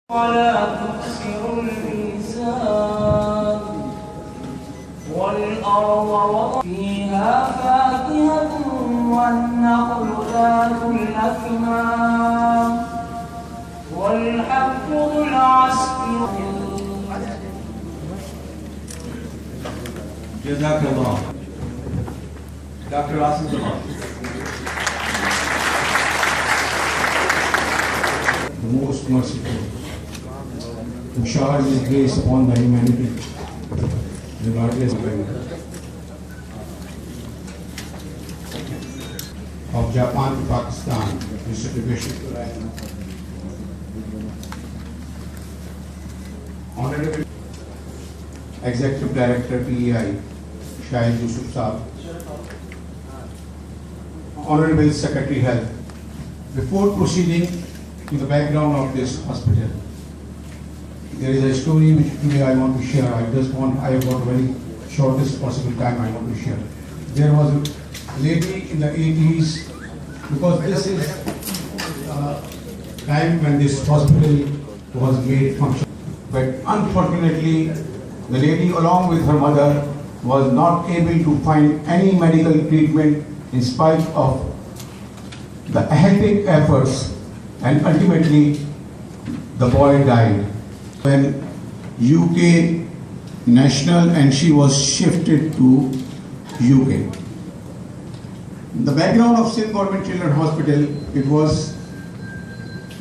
ولا تخسروا الميزان والأرض وضع فيها فاكهة والنخل ذات الأكمام والحب ذو العصف Jazakallah. Dr. Asim Zaman. The most merciful, who showers His grace upon the humanity, regardless of Japan to Pakistan, Mr. Bishop Honorable Executive Director PEI, Shahid Yusuf Saab, Honorable Secretary Health. Before proceeding to the background of this hospital, there is a story which today I want to share. I have got very shortest possible time I want to share. There was a lady in the 80s, because this is time when this hospital was made functional. But unfortunately, the lady along with her mother was not able to find any medical treatment in spite of the hectic efforts, and ultimately the boy died. When UK national, and she was shifted to UK. The background of Sindh Government Children's Hospital, it was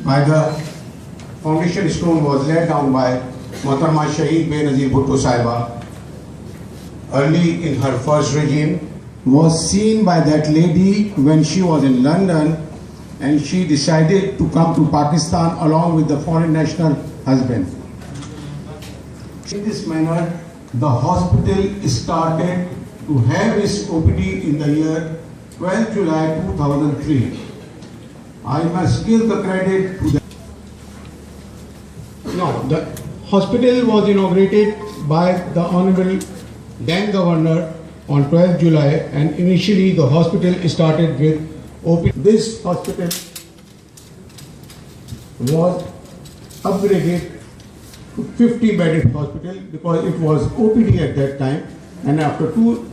by the foundation stone was laid down by Mohtarma Shaheed Benazir Bhutto Sahiba early in her first regime, was seen by that lady when she was in London, and she decided to come to Pakistan along with the foreign national husband. In this manner, the hospital started to have its OPD in the year 12 July 2003. I must give the credit to the... No, the hospital was inaugurated by the Honorable then Governor on 12th July, and initially the hospital started with OPD. This hospital was upgraded to 50-bedded hospital because it was OPD at that time, and after 2